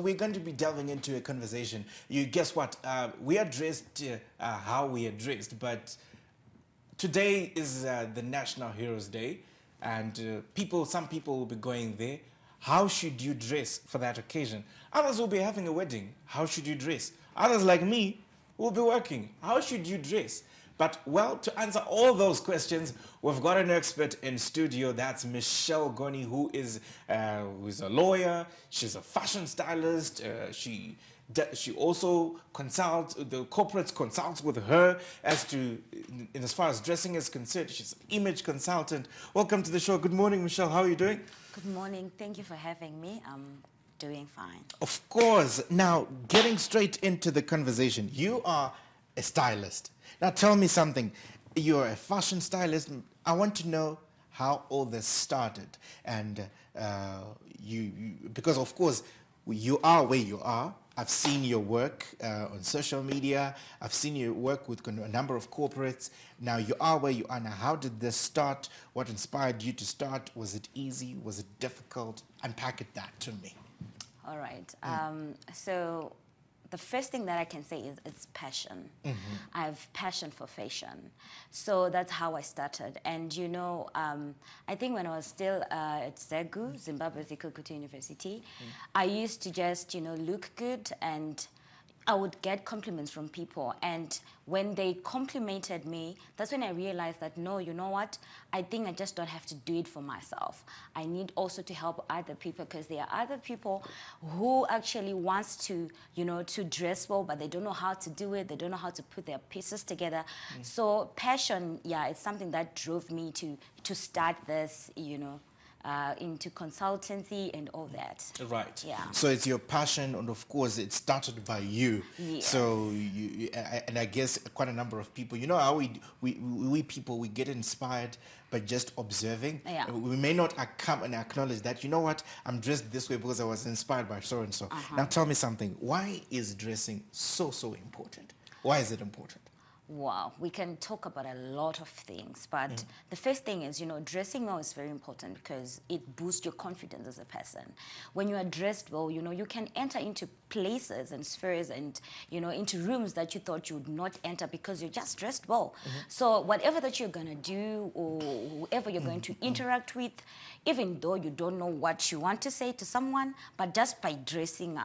we're going to be delving into a conversation. You guess what? We are dressed how we are dressed, but today is the National Heroes Day, and some people will be going there. How should you dress for that occasion? Others will be having a wedding. How should you dress? Others like me will be working. How should you dress? But, well, to answer all those questions, we've got an expert in studio. That's Michelle Goni, who is a lawyer. She's a fashion stylist. She also consults, the corporates consults with her as far as dressing is concerned. She's an image consultant. Welcome to the show. Good morning, Michelle. How are you doing? Good morning. Thank you for having me. I'm doing fine. Of course. Now, getting straight into the conversation, you are a stylist. Now, tell me something. You're a fashion stylist. I want to know how all this started. And because, of course, you are where you are. I've seen your work on social media. I've seen you work with a number of corporates. Now, you are where you are. Now, how did this start? What inspired you to start? Was it easy? Was it difficult? Unpack that to me. All right. So the first thing that I can say is it's passion. I have passion for fashion. So that's how I started. And, you know, I think when I was still at ZEGU, Zimbabwe Zikukutu University, I used to just, you know, look good, and I would get compliments from people. And when they complimented me, that's when I realized that, no, you know what? I think I just don't have to do it for myself. I need also to help other people, because there are other people who actually wants to, you know, to dress well, but they don't know how to do it. They don't know how to put their pieces together. So passion, yeah, it's something that drove me to start this, you know, into consultancy and all that. Right. Yeah. So it's your passion, and of course it started by you. Yes. So and I guess quite a number of people, you know how we people, we get inspired by just observing. Yeah. We may not come and acknowledge that, you know what, I'm dressed this way because I was inspired by so and so. Now tell me something. Why is dressing so important? Why is it important? Wow, we can talk about a lot of things, but the first thing is, you know, dressing well is very important because it boosts your confidence as a person. When you are dressed well, you know, you can enter into places and spheres and, you know, into rooms that you thought you would not enter because you're just dressed well. So whatever that you're going to do or whoever you're going to interact with, even though you don't know what you want to say to someone, but just by dressing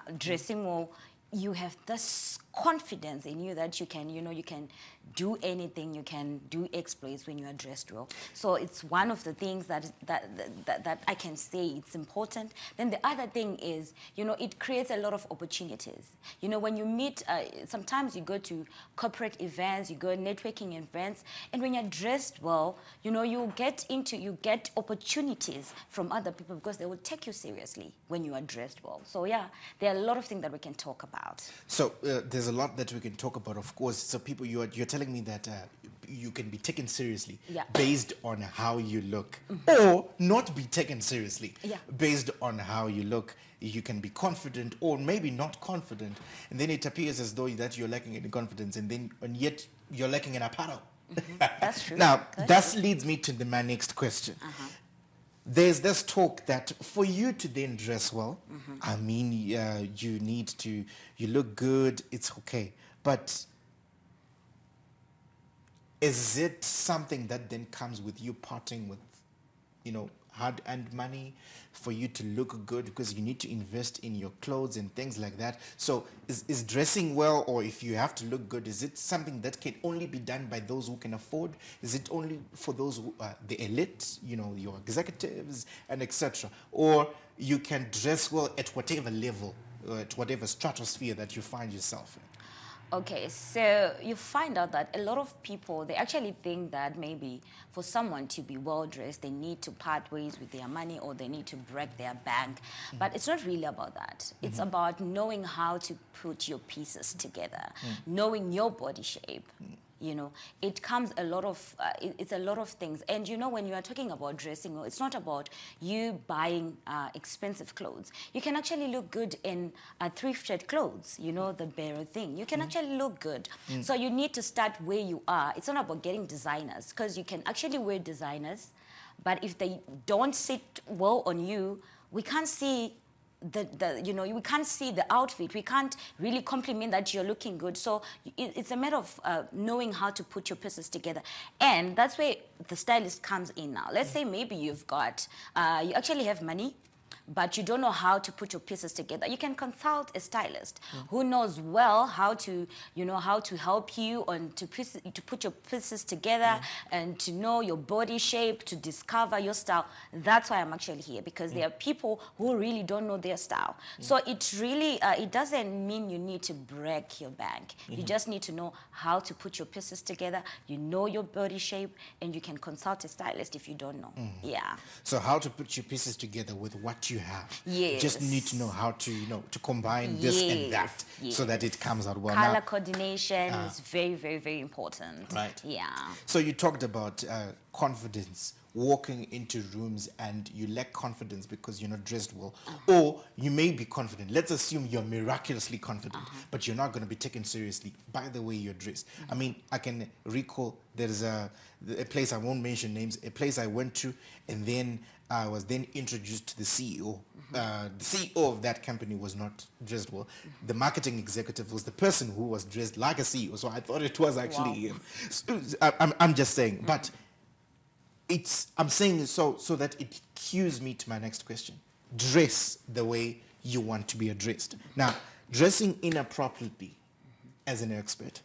well, you have this confidence in you that you can, you know, you can do anything, you can do exploits when you are dressed well. So it's one of the things that I can say it's important. Then the other thing is, you know, it creates a lot of opportunities. You know, when you meet, sometimes you go to corporate events, you go networking events, and when you're dressed well, you know, you get opportunities from other people because they will take you seriously when you are dressed well. So yeah, there are a lot of things that we can talk about. So there's a lot that we can talk about, of course. So people, you're telling me that you can be taken seriously based on how you look, or not be taken seriously based on how you look. You can be confident or maybe not confident, and then it appears as though that you're lacking in confidence, and yet you're lacking in apparel. That's true. Now, that leads me to my next question. There's this talk that for you to then dress well, I mean, you look good, it's okay. But is it something that then comes with you parting with, you know, hard-earned money for you to look good, because you need to invest in your clothes and things like that? So is dressing well, or if you have to look good, is it something that can only be done by those who can afford? Is it only for those who are the elite, you know, your executives and etc.? Or you can dress well at whatever level, at whatever stratosphere that you find yourself in? Okay, so you find out that a lot of people, they actually think that maybe for someone to be well-dressed, they need to part ways with their money or they need to break their bank. But it's not really about that. It's about knowing how to put your pieces together, knowing your body shape. You know, it comes a lot of, it's a lot of things. And you know, when you are talking about dressing, it's not about you buying expensive clothes. You can actually look good in thrifted clothes, you know, the bare thing. You can actually look good. So you need to start where you are. It's not about getting designers, because you can actually wear designers, but if they don't sit well on you, we can't see we can't see the outfit. We can't really compliment that you're looking good. So it's a matter of knowing how to put your pieces together. And that's where the stylist comes in now. Let's say maybe you've got, you actually have money, but you don't know how to put your pieces together. You can consult a stylist who knows well how to, how to help you on to put your pieces together and to know your body shape, to discover your style. That's why I'm actually here, because there are people who really don't know their style. So it really, it doesn't mean you need to break your bank. You just need to know how to put your pieces together. You know your body shape, and you can consult a stylist if you don't know. Yeah. So how to put your pieces together with what you have. Yes. You just need to know how to, to combine this and that so that it comes out well. Color coordination is very, very, very important. Right. Yeah. So you talked about confidence, walking into rooms and you lack confidence because you're not dressed well. Or you may be confident. Let's assume you're miraculously confident, but you're not going to be taken seriously by the way you're dressed. I mean, I can recall there's a place, I won't mention names, a place I went to, and then I was then introduced to the CEO. The CEO of that company was not dressed well. The marketing executive was the person who was dressed like a CEO. So I thought it was actually him. So, I'm just saying, but I'm saying so that it cues me to my next question. Dress the way you want to be addressed. Now, dressing inappropriately as an expert,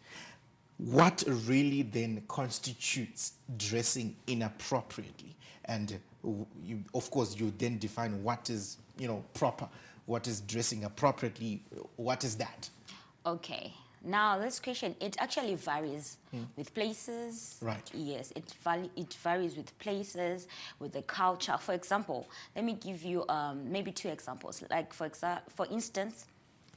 what really then constitutes dressing inappropriately? And of course, you then define what is, proper, what is dressing appropriately, what is that? Okay. Now, this question, it actually varies with places. Right. Yes, it varies with places, with the culture. For example, let me give you maybe 2 examples. Like, for instance,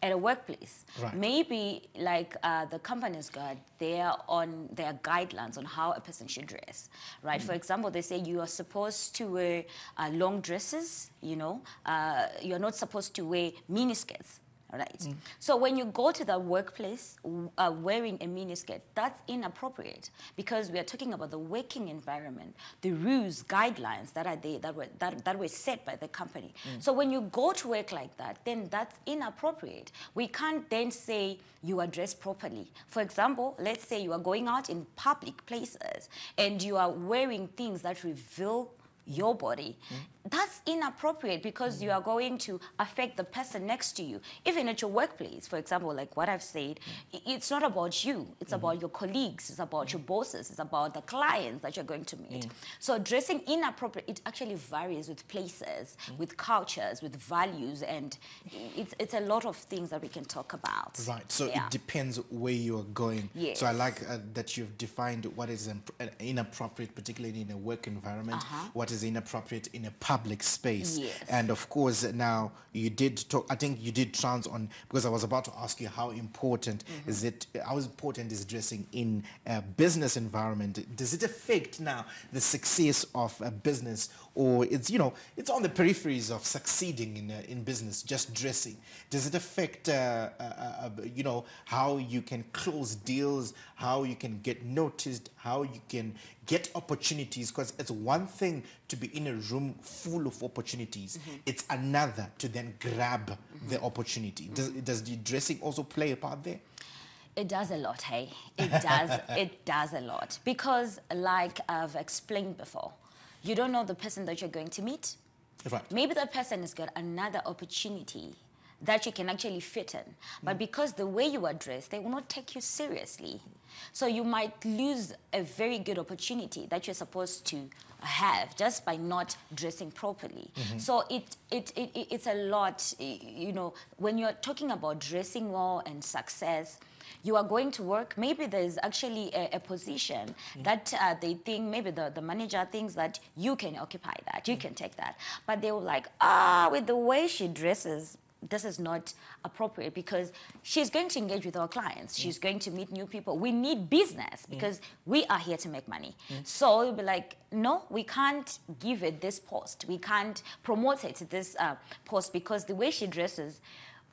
at a workplace, maybe like the company's got their guidelines on how a person should dress, right? For example, they say you are supposed to wear long dresses, you're not supposed to wear miniskirts. Right. So when you go to the workplace wearing a miniskirt, that's inappropriate, because we are talking about the working environment, the rules, guidelines that are there, that were set by the company. So when you go to work like that, then that's inappropriate. We can't then say you are dressed properly. For example, let's say you are going out in public places and you are wearing things that reveal your body. That's inappropriate, because you are going to affect the person next to you. Even at your workplace, for example, like what I've said, it's not about you. It's about your colleagues. It's about your bosses. It's about the clients that you're going to meet. So dressing inappropriate, it actually varies with places, with cultures, with values, and it's a lot of things that we can talk about. Right. So it depends where you are going. Yes. So I like that you've defined what is inappropriate, particularly in a work environment, what is inappropriate in a public space. Yes. And of course, now you did talk, I think you did trans on, because I was about to ask you how important how important is dressing in a business environment? Does it affect now the success of a business, or it's, it's on the peripheries of succeeding in business, just dressing? Does it affect, how you can close deals, how you can get noticed, how you can get opportunities? Because it's one thing to be in a room full of opportunities. It's another to then grab the opportunity. Does the dressing also play a part there? It does a lot, hey? It does. It does a lot. Because, like I've explained before, you don't know the person that you're going to meet. Right. Maybe that person has got another opportunity that you can actually fit in. But because the way you are dressed, they will not take you seriously. So you might lose a very good opportunity that you're supposed to have just by not dressing properly. So it's a lot, when you're talking about dressing well and success, you are going to work, maybe there's actually a position that they think, maybe the manager thinks that you can occupy that, you can take that. But they were like, with the way she dresses, this is not appropriate, because she's going to engage with our clients. She's going to meet new people. We need business, because we are here to make money. So it'll be like, no, we can't give it this post. We can't promote it to this post, because the way she dresses,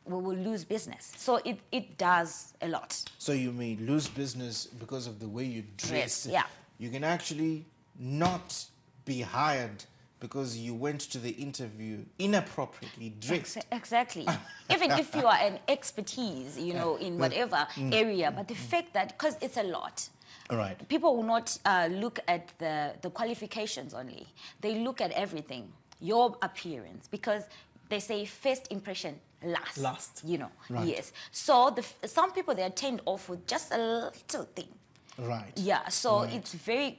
we will lose business. So it does a lot. So you may lose business because of the way you dress. Yeah. You can actually not be hired because you went to the interview inappropriately dressed. Exactly. Even if you are an expertise, in whatever area, but the fact that, because it's a lot. All right. People will not look at the qualifications only. They look at everything, your appearance, because they say first impression lasts. Right. Yes. So some people, they are turned off with just a little thing. Right. Yeah, so Right.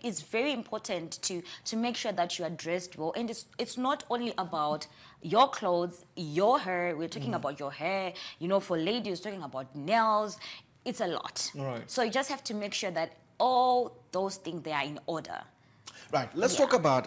it's very important to make sure that you are dressed well, and it's not only about your clothes, your hair. We're talking about your hair. For ladies, talking about nails. It's a lot. Right. So you just have to make sure that all those things, they are in order. Right. Let's talk about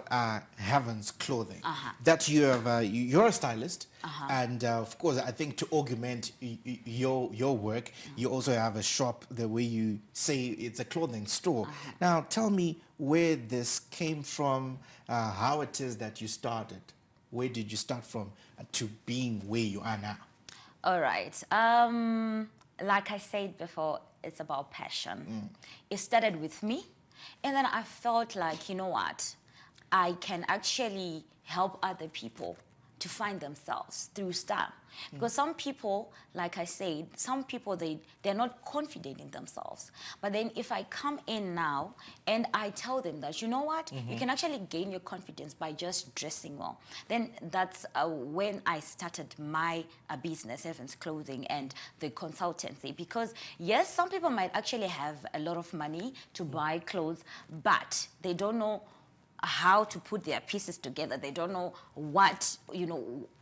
Heaven's Clothing. That you have, you're a stylist, and of course, I think to augment your work, you also have a shop. The way you say it's a clothing store. Now, tell me where this came from, how it is that you started. Where did you start from to being where you are now? All right. Like I said before, it's about passion. It started with me. And then I felt like, you know what, I can actually help other people to find themselves through style. Because some people, like I said, some people, they're not confident in themselves. But then if I come in now and I tell them that, you know what, you can actually gain your confidence by just dressing well. Then that's when I started my business, Heaven's Clothing, and the consultancy. Because yes, some people might actually have a lot of money to buy clothes, but they don't know how to put their pieces together. They don't know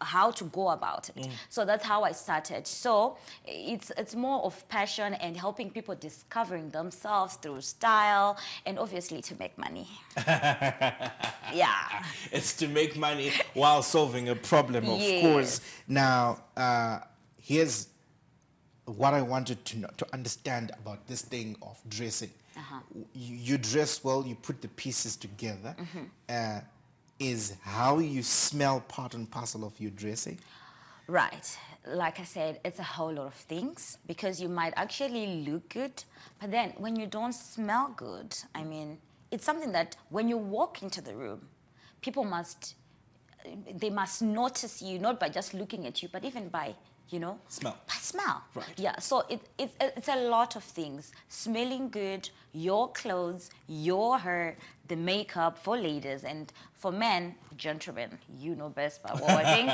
how to go about it. So that's how I started. So it's more of passion and helping people discovering themselves through style, and obviously to make money. Yeah. It's to make money while solving a problem, of Yes. course. Now, here's what I wanted to understand about this thing of dressing. You dress well, you put the pieces together. Is how you smell part and parcel of your dressing? Right. Like I said, it's a whole lot of things, because you might actually look good, but then when you don't smell good, I mean, it's something that when you walk into the room, people must notice you, not by just looking at you, but even by Smell. by smell. Right. Yeah, so it's a lot of things. Smelling good, your clothes, your hair, the makeup for ladies, and for men, gentlemen, you know best, but I think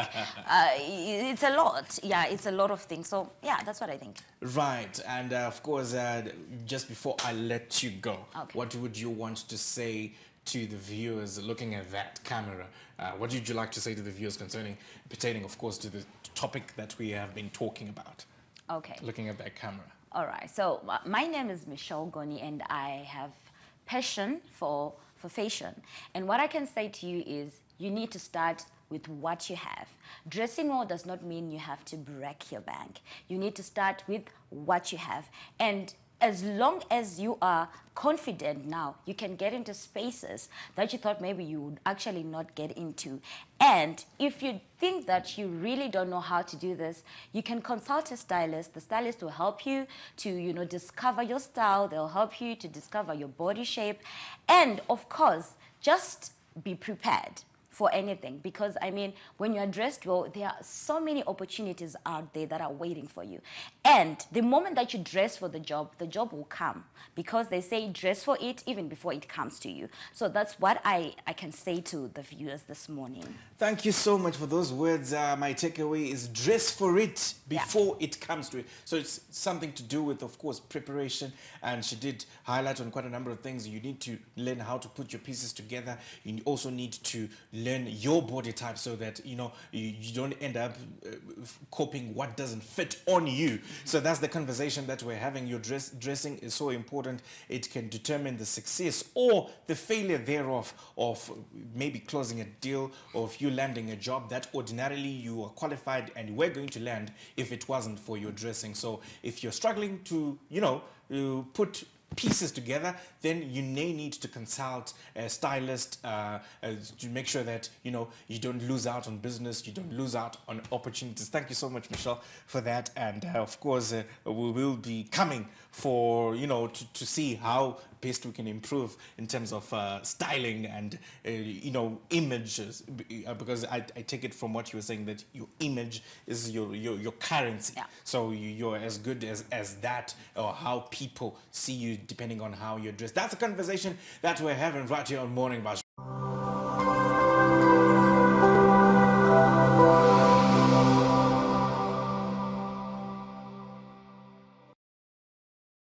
it's a lot. Yeah, it's a lot of things. So yeah, that's what I think. Right, and of course, just before I let you go, Okay. what would you want to say to the viewers looking at that camera? What would you like to say to the viewers pertaining, of course, to the topic that we have been talking about? Okay. Looking at that camera. All right. So my name is Michelle Goni, and I have passion for fashion. And what I can say to you is, you need to start with what you have. Dressing well does not mean you have to break your bank. You need to start with what you have. And as long as you are confident now, you can get into spaces that you thought maybe you would actually not get into. And if you think that you really don't know how to do this, you can consult a stylist. The stylist will help you to, discover your style. They'll help you to discover your body shape. And of course, just be prepared for anything, because I mean, when you're dressed well, there are so many opportunities out there that are waiting for you. And the moment that you dress for the job will come, because they say dress for it even before it comes to you. So that's what I can say to the viewers this morning. Thank you so much for those words. My takeaway is dress for it before it comes to it. So it's something to do with, of course, preparation. And she did highlight on quite a number of things. You need to learn how to put your pieces together. You also need to learn your body type, so that you don't end up copying what doesn't fit on you. So that's the conversation that we're having. Your dressing is so important. It can determine the success or the failure thereof of maybe closing a deal, or if you landing a job that ordinarily you are qualified and were going to land if it wasn't for your dressing. So if you're struggling to put pieces together, then you may need to consult a stylist to make sure that you don't lose out on business, you don't lose out on opportunities. Thank you so much, Michelle, for that. And of course, we will be coming for to see how best we can improve in terms of styling and images, because I take it from what you were saying that your image is your currency. Yeah. So you're as good as that, or how people see you depending on how you're dressed. That's a conversation that we're having right here on Morning Bash.